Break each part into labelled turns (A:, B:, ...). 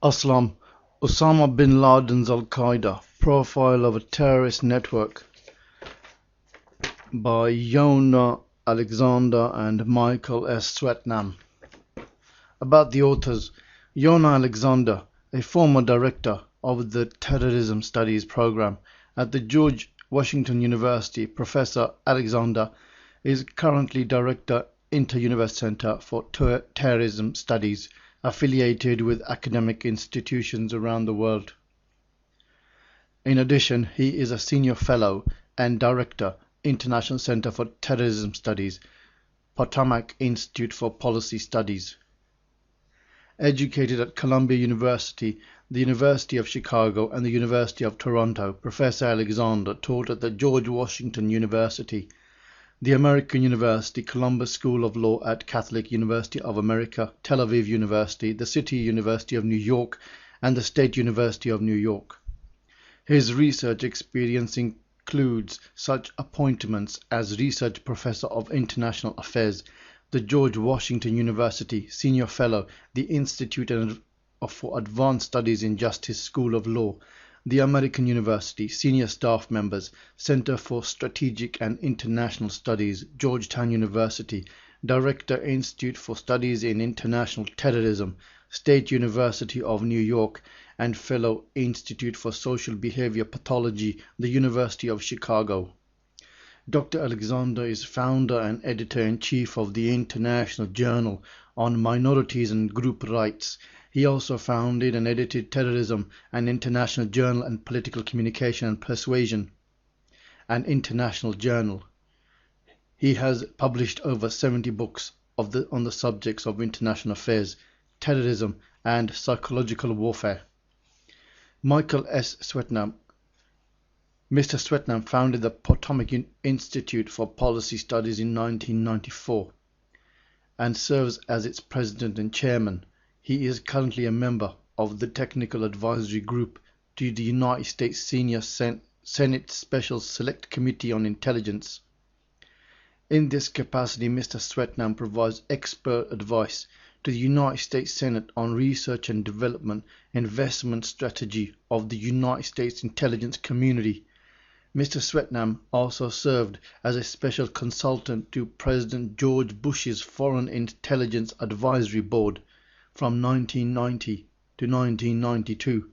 A: Aslam: Osama bin Laden's Al-Qaeda: Profile of a Terrorist Network, by Yona Alexander and Michael S. Swetnam. About the authors: Yona Alexander, a former director of the Terrorism Studies program at the George Washington University. Professor Alexander is currently director, Inter-University Center for Terrorism Studies, affiliated with academic institutions around the world. In addition, he is a senior fellow and director, International Center for Terrorism Studies, Potomac Institute for Policy Studies. Educated at Columbia University, the University of Chicago, and the University of Toronto, Professor Alexander taught at the George Washington University, the American University, Columbus School of Law at Catholic University of America, Tel Aviv University, the City University of New York, and the State University of New York. His research experience includes such appointments as Research Professor of International Affairs, the George Washington University, Senior Fellow, the Institute for Advanced Studies in Justice School of Law, the American University, Senior Staff Members, Center for Strategic and International Studies, Georgetown University, Director, Institute for Studies in International Terrorism, State University of New York, and Fellow, Institute for Social Behavior Pathology, the University of Chicago. Dr. Alexander is founder and editor-in-chief of the International Journal on Minorities and Group Rights. He also founded and edited Terrorism, an International Journal, and Political Communication and Persuasion, an international journal. He has published over 70 books on the subjects of international affairs, terrorism, and psychological warfare. Michael S. Swetnam. Mr. Swetnam founded the Potomac Institute for Policy Studies in 1994 and serves as its president and chairman. He is currently a member of the Technical Advisory Group to the United States Senior Senate Special Select Committee on Intelligence. In this capacity, Mr. Swetnam provides expert advice to the United States Senate on research and development investment strategy of the United States intelligence community. Mr. Swetnam also served as a special consultant to President George Bush's Foreign Intelligence Advisory Board from 1990 to 1992,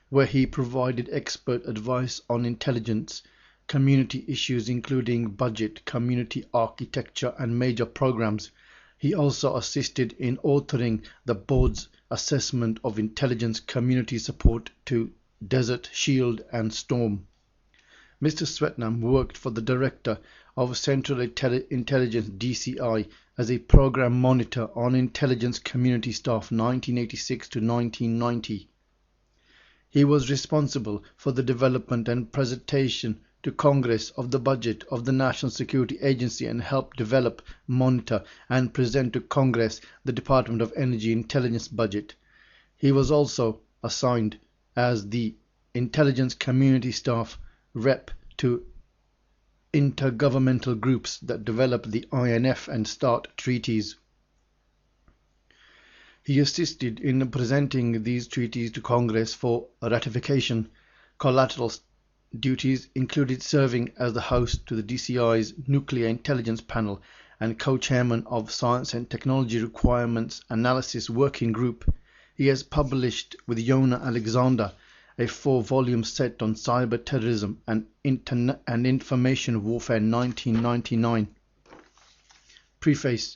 A: where he provided expert advice on intelligence community issues including budget, community architecture, and major programs. He also assisted in authoring the board's assessment of intelligence community support to Desert Shield and Storm. Mr. Swetnam worked for the Director of Central Intelligence (DCI) as a program monitor on intelligence community staff 1986 to 1990. He was responsible for the development and presentation to Congress of the budget of the National Security Agency and helped develop, monitor, and present to Congress the Department of Energy intelligence budget. He was also assigned as the intelligence community staff rep to intergovernmental groups that develop the INF and START treaties. He assisted in presenting these treaties to Congress for ratification. Collateral duties included serving as the host to the DCI's Nuclear Intelligence Panel and co-chairman of Science and Technology Requirements Analysis Working Group. He has published with Yona Alexander a 4-volume set on cyber terrorism and information warfare 1999. Preface.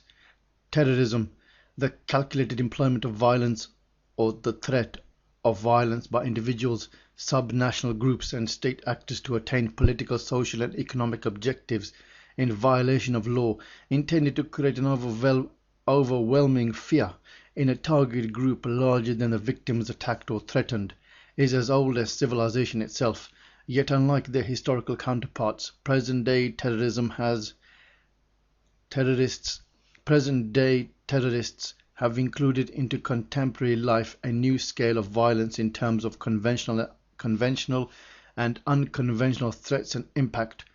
A: Terrorism: the calculated employment of violence or the threat of violence by individuals, subnational groups, and state actors to attain political, social, and economic objectives in violation of law, intended to create an overwhelming fear in a targeted group larger than the victims attacked or threatened, is as old as civilization itself. Yet unlike their historical counterparts, present-day terrorists have included into contemporary life a new scale of violence in terms of conventional and unconventional threats and impact.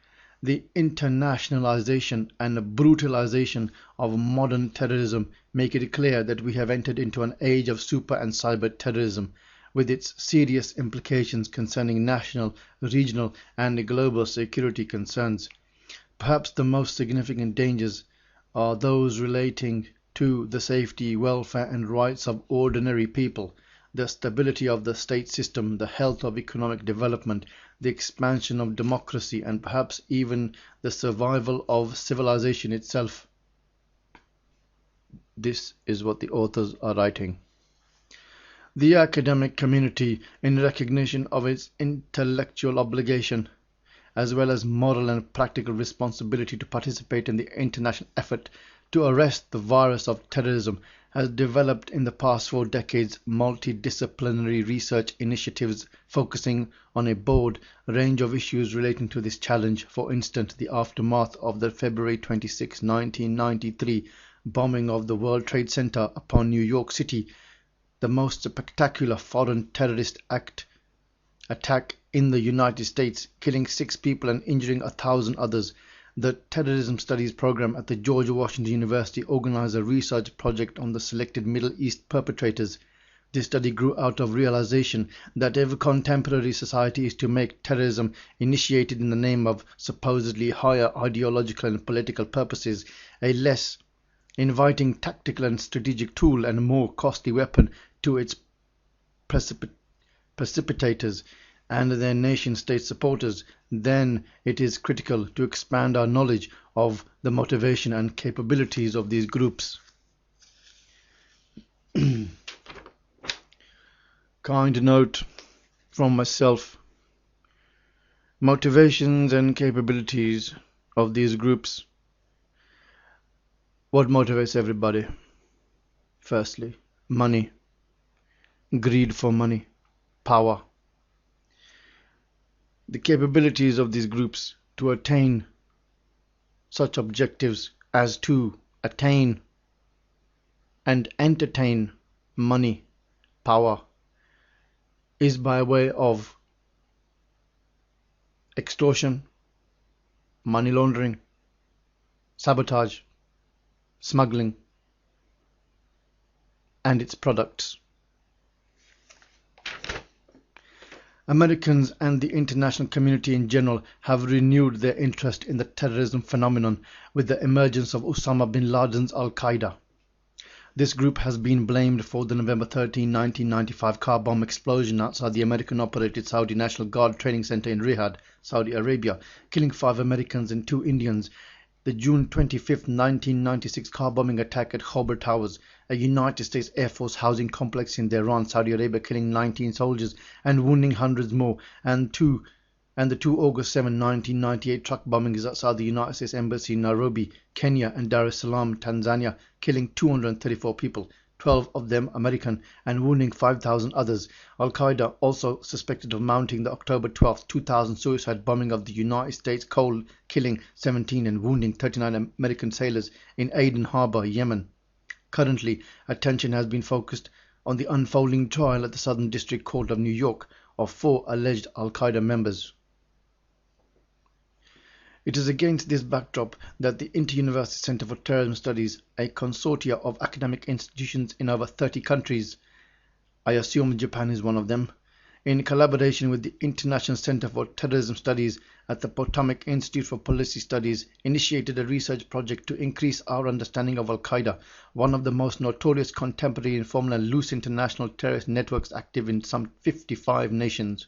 A: The internationalization and brutalization of modern terrorism make it clear that we have entered into an age of super and cyber terrorism, with its serious implications concerning national, regional, and global security concerns. Perhaps the most significant dangers are those relating to the safety, welfare, and rights of ordinary people, the stability of the state system, the health of economic development, the expansion of democracy, and perhaps even the survival of civilization itself. This is what the authors are writing. The academic community, in recognition of its intellectual obligation, as well as moral and practical responsibility to participate in the international effort to arrest the virus of terrorism, has developed in the past 4 decades multidisciplinary research initiatives focusing on a broad range of issues relating to this challenge. For instance, the aftermath of the February 26, 1993 bombing of the World Trade Center upon New York City, the most spectacular foreign terrorist attack in the United States, killing 6 people and injuring 1,000 others. The Terrorism Studies program at the George Washington University organized a research project on the selected Middle East perpetrators. This study grew out of realization that if contemporary society is to make terrorism initiated in the name of supposedly higher ideological and political purposes a less inviting tactical and strategic tool and a more costly weapon to its precipitators and their nation-state supporters, then it is critical to expand our knowledge of the motivation and capabilities of these groups. Kind note from myself. Motivations and capabilities of these groups. What motivates everybody? Firstly, money. Greed for money. Power. The capabilities of these groups to attain such objectives as to attain and entertain money, power, is by way of extortion, money laundering, sabotage, smuggling, and its products. Americans and the international community in general have renewed their interest in the terrorism phenomenon with the emergence of Osama bin Laden's Al-Qaeda. This group has been blamed for the November 13, 1995 car bomb explosion outside the American-operated Saudi National Guard training center in Riyadh, Saudi Arabia, killing 5 Americans and 2 Indians. The June 25, 1996 car bombing attack at Khobar Towers, a United States Air Force housing complex in Tehran, Saudi Arabia, killing 19 soldiers and wounding hundreds more, and the 2 August 7, 1998 truck bombings outside the United States Embassy in Nairobi, Kenya and Dar es Salaam, Tanzania, killing 234 people, 12 of them American, and wounding 5,000 others. Al-Qaeda also suspected of mounting the October 12, 2000 suicide bombing of the United States Cole, killing 17 and wounding 39 American sailors in Aden Harbor, Yemen. Currently, attention has been focused on the unfolding trial at the Southern District Court of New York of 4 alleged Al-Qaeda members. It is against this backdrop that the Inter-University Center for Terrorism Studies, a consortia of academic institutions in over 30 countries, I assume Japan is one of them, in collaboration with the International Center for Terrorism Studies at the Potomac Institute for Policy Studies, initiated a research project to increase our understanding of Al-Qaeda, one of the most notorious contemporary informal and loose international terrorist networks active in some 55 nations.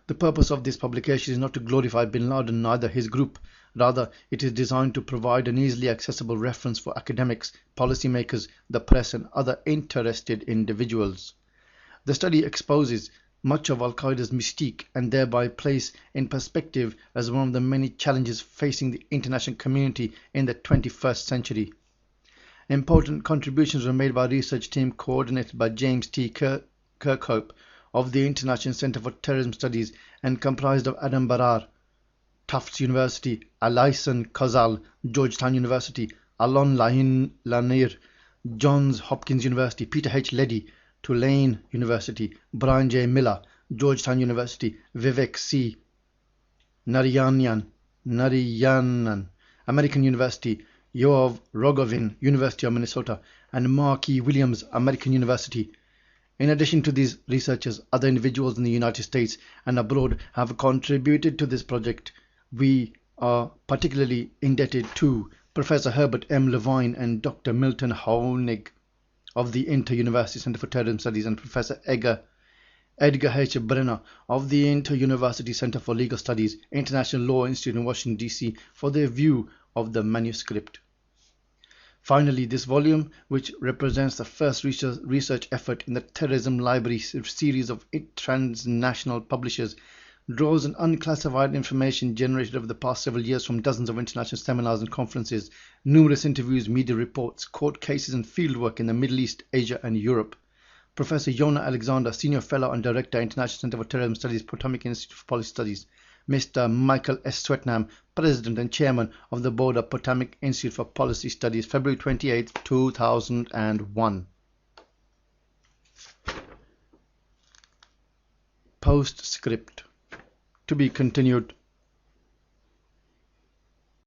A: The purpose of this publication is not to glorify bin Laden, neither his group. Rather, it is designed to provide an easily accessible reference for academics, policymakers, the press, and other interested individuals. The study exposes much of Al-Qaeda's mystique and thereby place in perspective as one of the many challenges facing the international community in the 21st century. Important contributions were made by a research team coordinated by James T. Kirkhope of the International Center for Terrorism Studies and comprised of Adam Barar, Tufts University, Alison Kozal, Georgetown University, Alon Lanier, Johns Hopkins University, Peter H. Leddy, Tulane University, Brian J. Miller, Georgetown University, Vivek C. Narayanan, Narayanan, American University, Yoav Rogovin, University of Minnesota, and Mark E. Williams, American University. In addition to these researchers, other individuals in the United States and abroad have contributed to this project. We are particularly indebted to Professor Herbert M. Levine and Dr. Milton Honig of the Inter-University Center for Terrorism Studies and Professor Edgar H. Brenner of the Inter-University Center for Legal Studies, International Law Institute in Washington, D.C. for their view of the manuscript. Finally, this volume, which represents the first research effort in the Terrorism Library series of transnational publishers, draws on unclassified information generated over the past several years from dozens of international seminars and conferences, numerous interviews, media reports, court cases and fieldwork in the Middle East, Asia and Europe. Professor Yona Alexander, Senior Fellow and Director, International Center for Terrorism Studies, Potomac Institute for Policy Studies. Mr. Michael S. Swetnam, President and Chairman of the Board of Potomac Institute for Policy Studies, February 28, 2001. Postscript. To be continued.